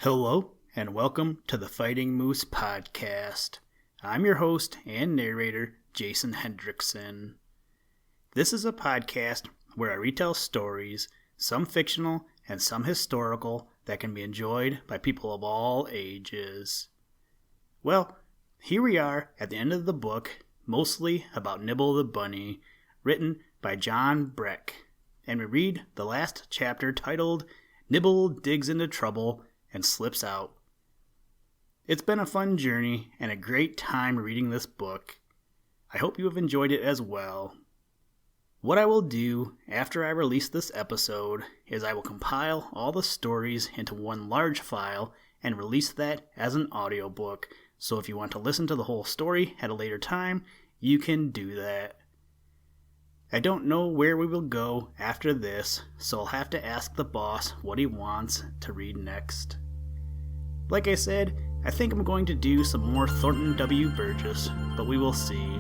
Hello, and welcome to the Fighting Moose Podcast. I'm your host and narrator, Jason Hendrickson. This is a podcast where I retell stories, some fictional and some historical, that can be enjoyed by people of all ages. Well, here we are at the end of the book, mostly About Nibble the Bunny, written by John Breck, and we read the last chapter titled Nibble Digs Into Trouble and Slips Out. It's been a fun journey and a great time reading this book. I hope you have enjoyed it as well. What I will do after I release this episode is I will compile all the stories into one large file and release that as an audiobook, so if you want to listen to the whole story at a later time, you can do that. I don't know where we will go after this, so I'll have to ask the boss what he wants to read next. Like I said, I think I'm going to do some more Thornton W. Burgess, but we will see.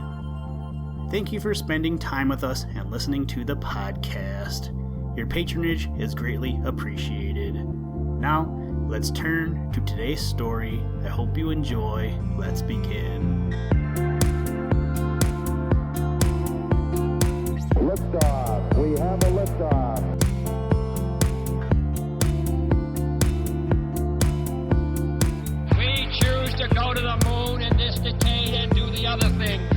Thank you for spending time with us and listening to the podcast. Your patronage is greatly appreciated. Now, let's turn to today's story. I hope you enjoy. Let's begin. Liftoff. We have a liftoff. We choose to go to the moon in this decade and do the other things,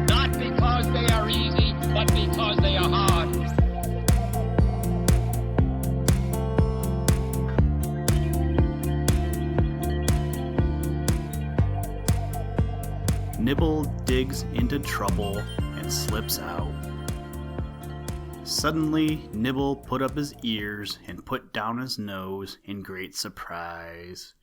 not because they are easy, but because they are hard. Nibble digs into trouble and slips out. Suddenly, Nibble put up his ears and put down his nose in great surprise.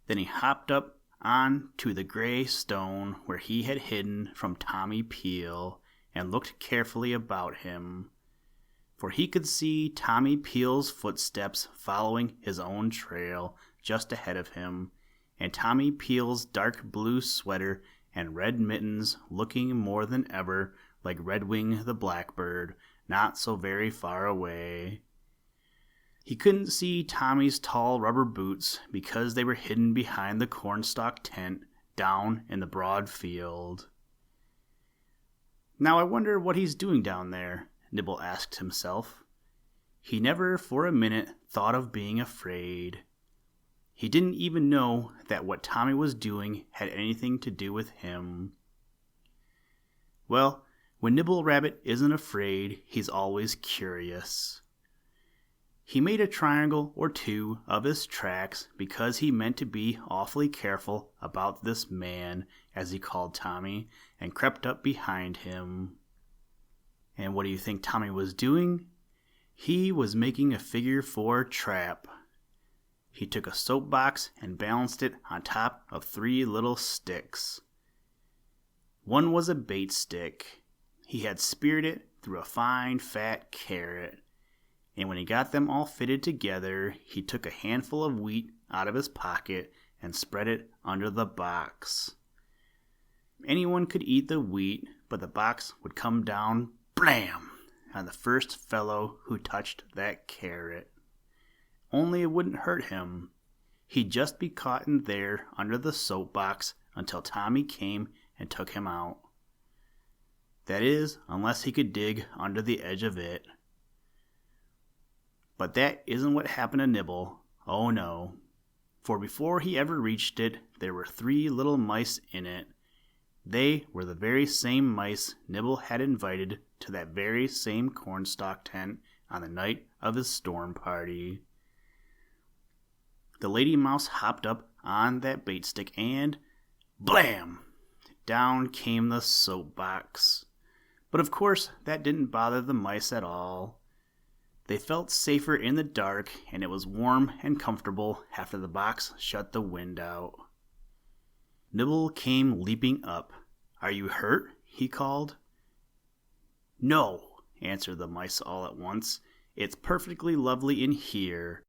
Then he hopped up on to the gray stone where he had hidden from Tommy Peel and looked carefully about him, for he could see Tommy Peel's footsteps following his own trail just ahead of him, and Tommy Peel's dark blue sweater and red mittens looking more than ever like Redwing the Blackbird, not so very far away. He couldn't see Tommy's tall rubber boots because they were hidden behind the cornstalk tent down in the broad field. Now I wonder what he's doing down there, Nibble asked himself. He never for a minute thought of being afraid. He didn't even know that what Tommy was doing had anything to do with him. Well, when Nibble Rabbit isn't afraid, he's always curious. He made a triangle or two of his tracks because he meant to be awfully careful about this man, as he called Tommy, and crept up behind him. And what do you think Tommy was doing? He was making a figure 4 trap. He took a soapbox and balanced it on top of 3 little sticks. One was a bait stick. He had speared it through a fine fat carrot, and when he got them all fitted together, he took a handful of wheat out of his pocket and spread it under the box. Anyone could eat the wheat, but the box would come down blam on the first fellow who touched that carrot. Only it wouldn't hurt him. He'd just be caught in there under the soapbox until Tommy came and took him out. That is, unless he could dig under the edge of it. But that isn't what happened to Nibble. Oh no. For before he ever reached it, there were 3 little mice in it. They were the very same mice Nibble had invited to that very same cornstalk tent on the night of his storm party. The lady mouse hopped up on that bait stick and, blam! Down came the soapbox. But of course, that didn't bother the mice at all. They felt safer in the dark, and it was warm and comfortable after the box shut the wind out. Nibble came leaping up. "Are you hurt?" he called. "No," answered the mice all at once. "It's perfectly lovely in here."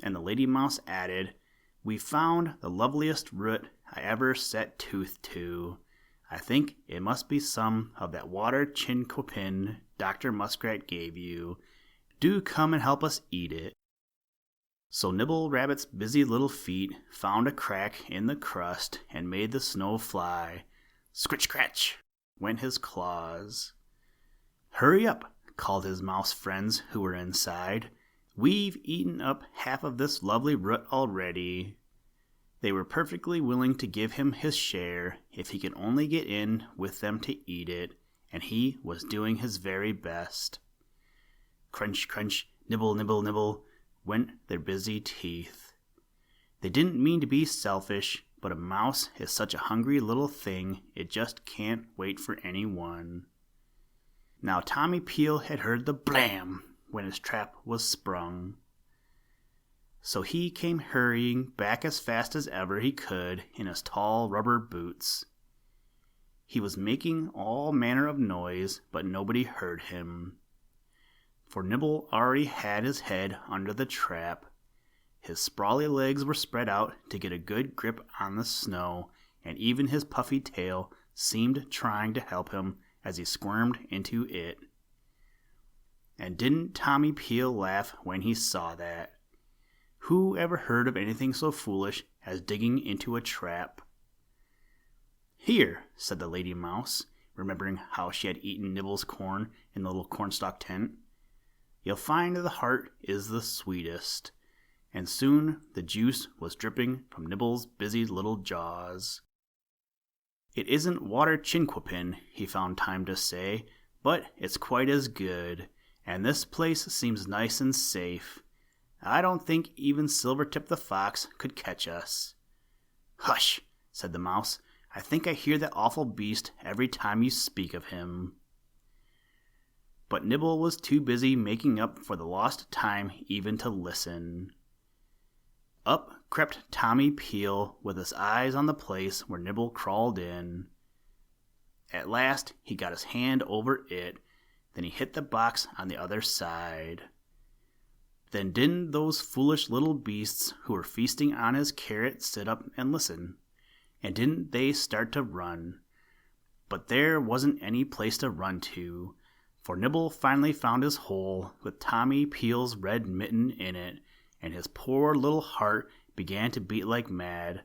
And the lady mouse added, "We found the loveliest root I ever set tooth to. I think it must be some of that water chinquapin Dr. Muskrat gave you. Do come and help us eat it." So Nibble Rabbit's busy little feet found a crack in the crust and made the snow fly. Scritch-scratch went his claws. "Hurry up," called his mouse friends who were inside. "We've eaten up half of this lovely root already." They were perfectly willing to give him his share if he could only get in with them to eat it, and he was doing his very best. Crunch, crunch, nibble, nibble, nibble went their busy teeth. They didn't mean to be selfish, but a mouse is such a hungry little thing it just can't wait for anyone. Now Tommy Peel had heard the blam when his trap was sprung. So he came hurrying back as fast as ever he could in his tall rubber boots. He was making all manner of noise, but nobody heard him. For Nibble already had his head under the trap. His sprawly legs were spread out to get a good grip on the snow, and even his puffy tail seemed trying to help him as he squirmed into it. And didn't Tommy Peel laugh when he saw that? Who ever heard of anything so foolish as digging into a trap? "Here," said the Lady Mouse, remembering how she had eaten Nibble's corn in the little cornstalk tent. "You'll find the heart is the sweetest." And soon the juice was dripping from Nibble's busy little jaws. "It isn't water chinquapin," he found time to say, "but it's quite as good, and this place seems nice and safe. I don't think even Silvertip the Fox could catch us." "Hush," said the Mouse. "I think I hear that awful beast every time you speak of him." But Nibble was too busy making up for the lost time even to listen. Up crept Tommy Peel with his eyes on the place where Nibble crawled in. At last he got his hand over it, then he hit the box on the other side. Then didn't those foolish little beasts who were feasting on his carrot sit up and listen? And didn't they start to run? But there wasn't any place to run to, for Nibble finally found his hole with Tommy Peel's red mitten in it, and his poor little heart began to beat like mad.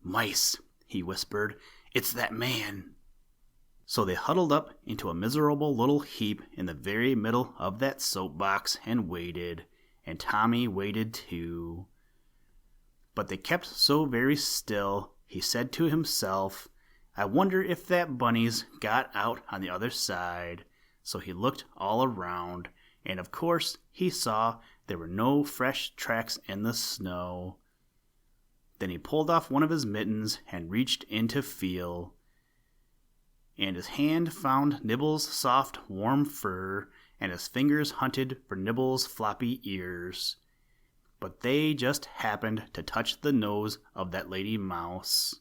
"Mice," he whispered, "it's that man." So they huddled up into a miserable little heap in the very middle of that soapbox and waited, and Tommy waited too. But they kept so very still, he said to himself, "I wonder if that bunny's got out on the other side." So he looked all around, and of course he saw there were no fresh tracks in the snow. Then he pulled off one of his mittens and reached in to feel. And his hand found Nibble's soft, warm fur, and his fingers hunted for Nibble's floppy ears. But they just happened to touch the nose of that Lady Mouse.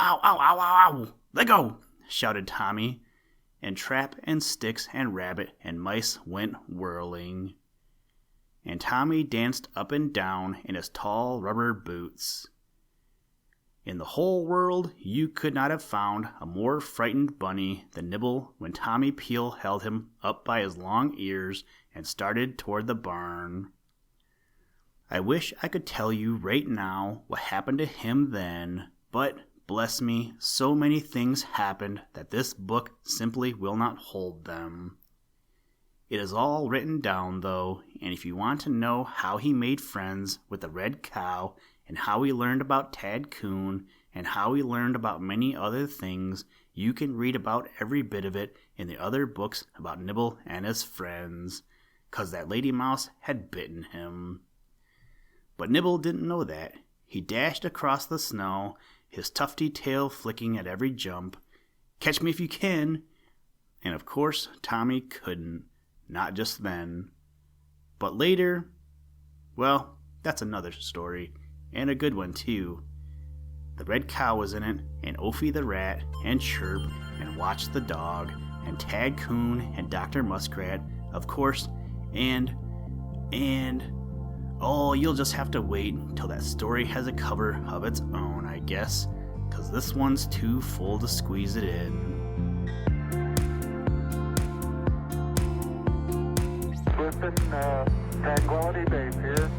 "Ow, ow, ow, ow, ow! Let go!" shouted Tommy, and trap and sticks and rabbit and mice went whirling. And Tommy danced up and down in his tall rubber boots. In the whole world you could not have found a more frightened bunny than Nibble when Tommy Peel held him up by his long ears and started toward the barn. I wish I could tell you right now what happened to him then, but bless me, so many things happened that this book simply will not hold them. It is all written down, though, and if you want to know how he made friends with the red cow, and how he learned about Tad Coon, and how he learned about many other things, you can read about every bit of it in the other books about Nibble and his friends, 'cause that Lady Mouse had bitten him. But Nibble didn't know that. He dashed across the snow, his tufty tail flicking at every jump. "Catch me if you can!" And of course Tommy couldn't. Not just then. But later, well, that's another story, and a good one too. The red cow was in it, and Ophi the rat, and Chirp, and Watch the dog, and Tad Coon, and Dr. Muskrat, of course, and, oh, you'll just have to wait till that story has a cover of its own, I guess, 'cause this one's too full to squeeze it in. Twisting, Tranquility Base here.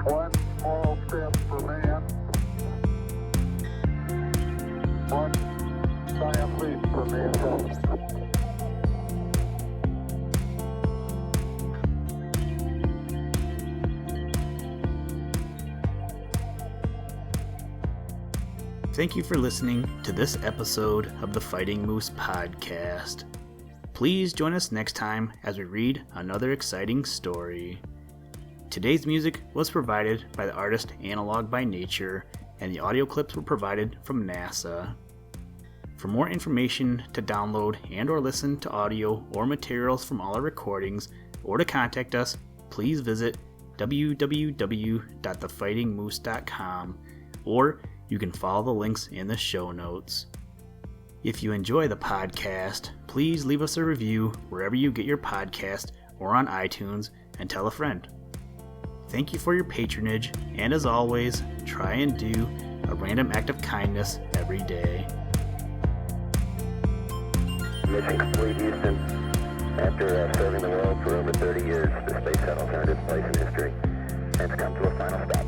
One small step for man, one giant leap for mankind. Thank you for listening to this episode of the Fighting Moose Podcast. Please join us next time as we read another exciting story. Today's music was provided by the artist Analog by Nature, and the audio clips were provided from NASA. For more information to download and or listen to audio or materials from all our recordings, or to contact us, please visit www.thefightingmoose.com, or you can follow the links in the show notes. If you enjoy the podcast, please leave us a review wherever you get your podcast or on iTunes, and tell a friend. Thank you for your patronage, and as always, try and do a random act of kindness every day. Mission complete, Houston. After serving the world for over 30 years, the space shuttle turned its place in history and it's come to a final stop.